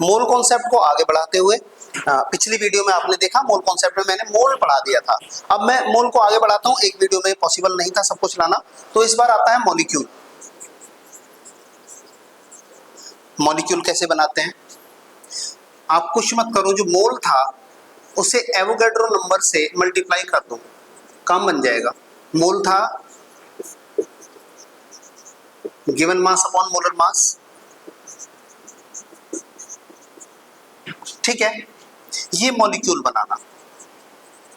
Mole concept को आगे बढ़ाते हुए पिछली वीडियो में आपने देखा मोल कॉन्सेप्ट में मैंने मोल पढ़ा दिया था। अब मैं मोल को आगे बढ़ाता हूं, एक वीडियो में पॉसिबल नहीं था सब कुछ लाना, तो इस बार आता है मॉलिक्यूल। मॉलिक्यूल कैसे बनाते हैं? आप कुछ मत करो, जो मोल था उसे एवोगैड्रो नंबर से मल्टीप्लाई कर दो, काम बन जाएगा। मोल था गिवन मास अपॉन मोलर मास, ठीक है। ये मॉलिक्यूल बनाना,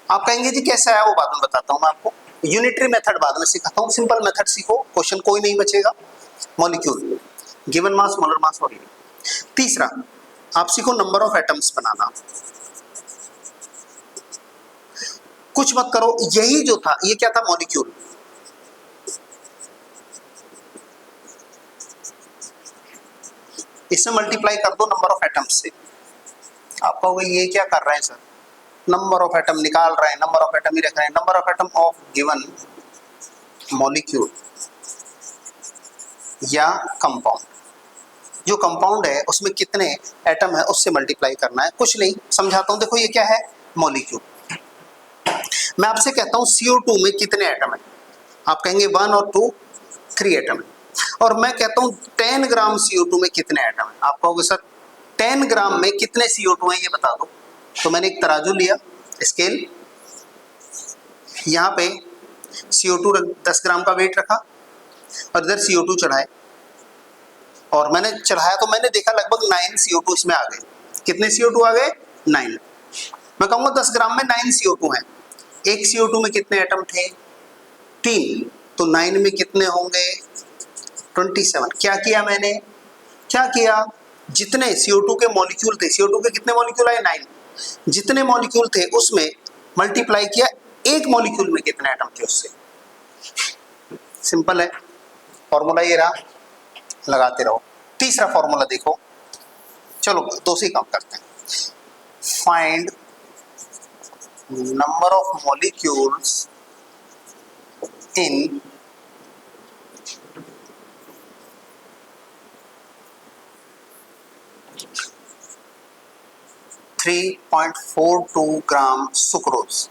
आप कहेंगे जी कैसा है, वो बाद में बताता हूं मैं आपको। यूनिटरी मेथड बाद में सिखाता हूं, सिंपल मेथड सीखो, क्वेश्चन कोई नहीं बचेगा। Molecule, given mass, molar mass और तीसरा आप सीखो नंबर ऑफ एटम्स बनाना। कुछ मत करो, यही जो था ये क्या था, मॉलिक्यूल। इससे मल्टीप्लाई कर दो नंबर ऑफ एटम्स से। आप कहोगे ये क्या कर रहे हैं सर, नंबर ऑफ एटम निकाल रहे हैं, नंबर ऑफ एटम ही रख रहे हैं। Number of atom of given molecule या कंपाउंड, जो कंपाउंड है उसमें कितने एटम है उससे मल्टीप्लाई करना है, कुछ नहीं, समझाता हूं। देखो ये क्या है, मॉलिक्यूल। मैं आपसे कहता हूं CO2 में कितने एटम है, आप कहेंगे 1 और 2, 3 एटम है। और मैं कहता हूं 10 ग्राम CO2 में कितने एटम है, आप कहोगे सर 10 ग्राम में कितने CO2 है ये बता दो। तो मैंने एक तराजू लिया, स्केल, यहाँ पे CO2 10 ग्राम का वेट रखा और इधर CO2 चढ़ाए, और मैंने चढ़ाया तो मैंने देखा लगभग 9 CO2 इसमें आ गए। कितने CO2 आ गए, 9। मैं कहूँगा 10 ग्राम में 9 CO2 है। एक CO2 में कितने एटम थे, 3, तो 9 में कितने होंगे, 27। क्या किया मैंने, क्या किया, जितने CO2 के मॉलिक्यूल थे, CO2 के कितने मॉलिक्यूल आए, 9, जितने मॉलिक्यूल थे उसमें मल्टीप्लाई किया एक मॉलिक्यूल में कितने एटम थे उससे। सिंपल है, फॉर्मूला ये रहा, लगाते रहो। तीसरा फॉर्मूला देखो, चलो दो से ही काम करते हैं। Find number of molecules in 3.42 gram sucrose.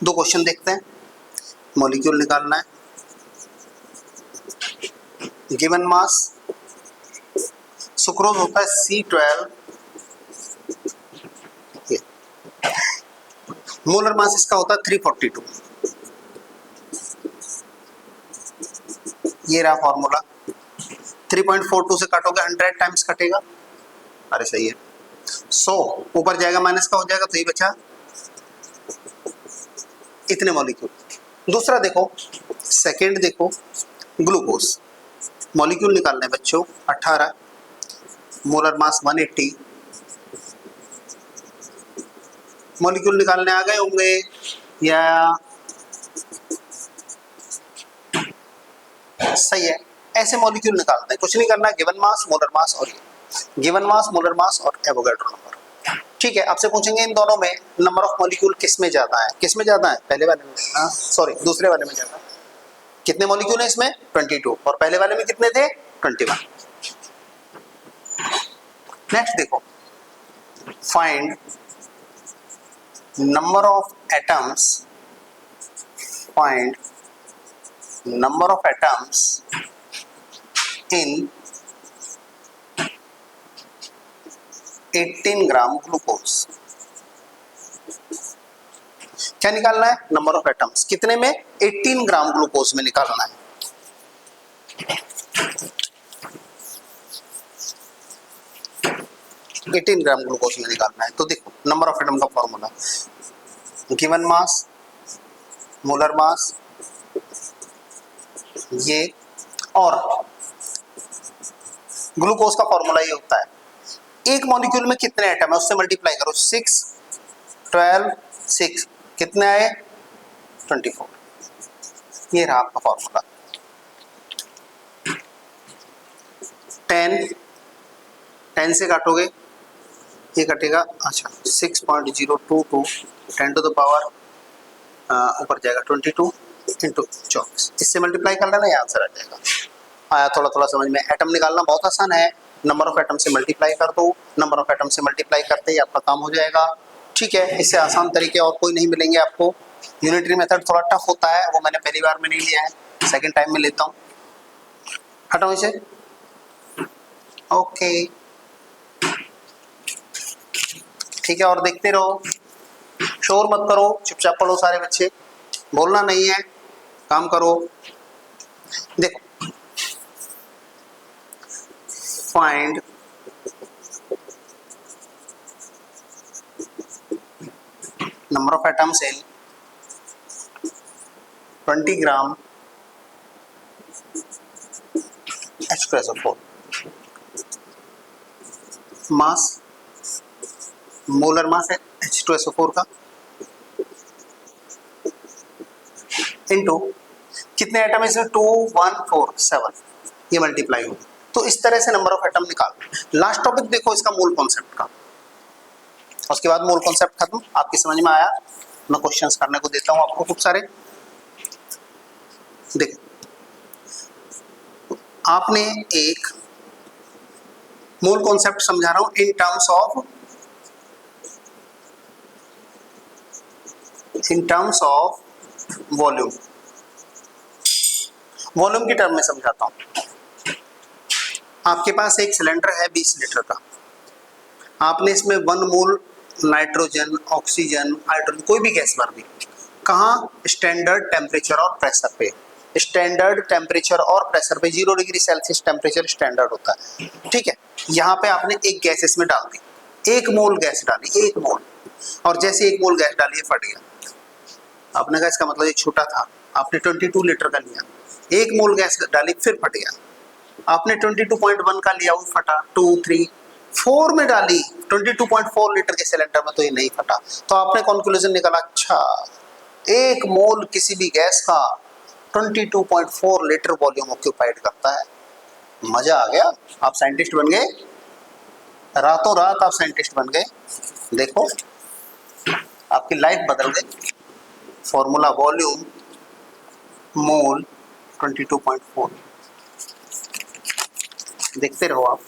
दो क्वेश्चन देखते हैं, मॉलिक्यूल निकालना है। गिवन मास, सुक्रोज होता है C12, मोलर मास इसका होता है 342। ये रहा फॉर्मूला, 3.42 से काटोगे 100 टाइम्स कटेगा, अरे सही है, 100 ऊपर जाएगा माइनस का हो जाएगा, तो ये बचा इतने मॉलिक्यूल। दूसरा देखो, सेकंड देखो, ग्लूकोज, मॉलिक्यूल निकालने बच्चों 18, मोलर मास 180, मॉलिक्यूल निकालने आ गए होंगे या सही है, ऐसे मॉलिक्यूल निकालते हैं, कुछ नहीं करना, गिवन मास, मोलर मास और ये गिवन मास, मोलर मास और एवोगैड्रो नंबर। ठीक है, आपसे पूछेंगे इन दोनों में नंबर ऑफ मॉलिक्यूल किस में ज्यादा है, किस में ज्यादा है, पहले वाले में, सॉरी दूसरे वाले में ज्यादा। कितने मॉलिक्यूल है इसमें, 22, और पहले वाले में कितने थे, 21। नेक्स्ट देखो, find number of atoms, find number of atoms in 18 gram glucose. क्या निकालना है, नंबर ऑफ एटम्स, कितने में, 18 ग्राम ग्लूकोज में निकालना है। एटीन ग्राम ग्लूकोज में निकालना है, तो देखो नंबर ऑफ एटम का formula, given mass, molar mass, ये, और ग्लूकोज का फॉर्मूला ये होता है, एक मॉलिक्यूल में कितने एटम है उससे मल्टीप्लाई करो, 6, 12, 6, कितने आए, 24। ये रहा आपका फॉर्मूला। 10 से काटोगे ये कटेगा, अच्छा 6.022 10 टू द पावर ऊपर जाएगा 22, इंटू 24, इससे मल्टीप्लाई कर लेना, ये आंसर आ जाएगा। आया थोड़ा थोड़ा समझ में। एटम निकालना बहुत आसान है, नंबर ऑफ एटम से मल्टीप्लाई कर दो, नंबर ऑफ एटम से मल्टीप्लाई करते ही आपका काम हो जाएगा। ठीक है, इससे आसान तरीके और कोई नहीं मिलेंगे आपको। यूनिटरी मेथड थोड़ा टफ होता है, वो मैंने पहली बार में नहीं लिया है, सेकंड टाइम में लेता हूँ। हटाओ इसे। ओके ठीक है, और देखते रहो, शोर मत करो, चुपचाप पढ़ो सारे बच्चे, बोलना नहीं है, काम करो। देखो, find number of atoms in 20 gram H2SO4, mass, molar mass है H2SO4 का, इनटू कितने एटम इसमें 2 1 4 7, ये मल्टीप्लाई होगा। तो इस तरह से नंबर ऑफ एटम निकाल। लास्ट टॉपिक देखो इसका मूल कॉन्सेप्ट का, उसके बाद मूल कॉन्सेप्ट खत्म। आपकी समझ में आया? मैं क्वेश्चंस करने को देता हूं आपको खूब सारे। देखो, आपने एक मूल कॉन्सेप्ट समझा रहा हूं in terms of volume. Volume की टर्म में समझाता हूं। आपके पास एक सिलेंडर है 20 लीटर का, आपने इसमें 1 मोल नाइट्रोजन, ऑक्सीजन, हाइड्रोजन, कोई भी गैस भर दी। कहाँ? स्टैंडर्ड टेम्परेचर और प्रेशर पे। स्टैंडर्ड टेम्परेचर और प्रेशर पे 0 डिग्री सेल्सियस टेम्परेचर स्टैंडर्ड होता है। ठीक है, यहाँ पे आपने एक गैस इसमें डाल दी, 1 मोल गैस डाली, 1 मोल, और जैसे 1 मोल गैस डाली फट गया। आपने कहा इसका मतलब ये छोटा था, आपने 22 लीटर का लिया, 1 मोल गैस डाली फिर फट गया। आपने 22.1 का लिया, वो फटा, 2 3 4 में डाली 22.4 लीटर के सिलेंडर में, तो ये नहीं फटा। तो आपने कंक्लूजन निकाला, अच्छा 1 मोल किसी भी गैस का 22.4 लीटर वॉल्यूम ऑक्यूपाइड करता है। मजा आ गया, आप साइंटिस्ट बन गए, रातों रात आप साइंटिस्ट बन गए। देखो, आपकी लाइफ बदल गई। फॉर्मूला वॉल्यूम मोल 22.4, देखते रहो आप।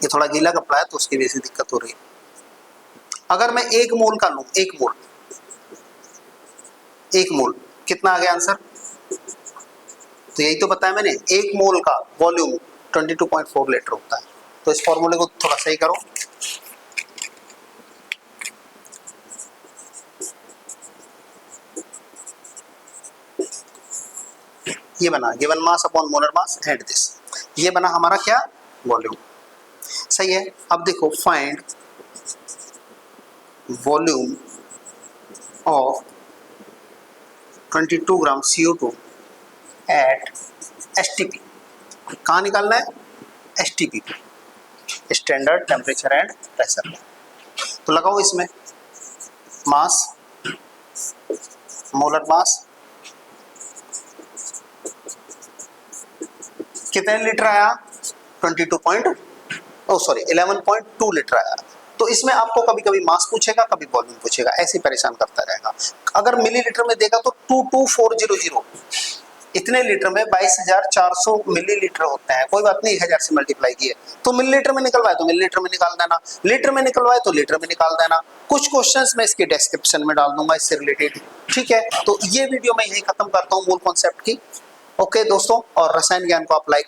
ये थोड़ा गीला कपड़ा है तो उसकी वजह से दिक्कत हो रही है। अगर मैं 1 मोल का लूं, 1 मोल कितना आ गया आंसर? तो यही तो बताया मैंने, 1 मोल का वॉल्यूम 22.4 लीटर होता है। तो इस फॉर्मूले को थोड़ा सही करो। ये बना given mass upon molar mass and this, ये बना हमारा क्या? वॉल्यूम। सही है। अब देखो, find volume of 22 gram CO2 एट STP। कहाँ निकालना है? STP, standard temperature and pressure. तो लगाओ इसमें मास, मोलर मास, कितने लीटर आया? 11.2 लीटर आया। तो इसमें आपको कभी कभी मास पूछेगा, कभी वॉल्यूम पूछेगा, ऐसे परेशान करता रहेगा। अगर मिलीलीटर में देगा तो 22400, इतने लीटर में 22,400 मिलीलीटर होते हैं। कोई बात नहीं, 1000 से मल्टीप्लाई किए तो मिलीलीटर में निकलवाए तो मिलीलीटर में निकाल देना, लीटर में निकलवाए तो लीटर में निकाल देना। कुछ क्वेश्चंस मैं इसके डिस्क्रिप्शन में डाल दूंगा इससे रिलेटेड। ठीक है, तो ये वीडियो मैं यही खत्म करता हूँ मूल कॉन्सेप्ट की। ओके दोस्तों, और रसायन ज्ञान को आप लाइक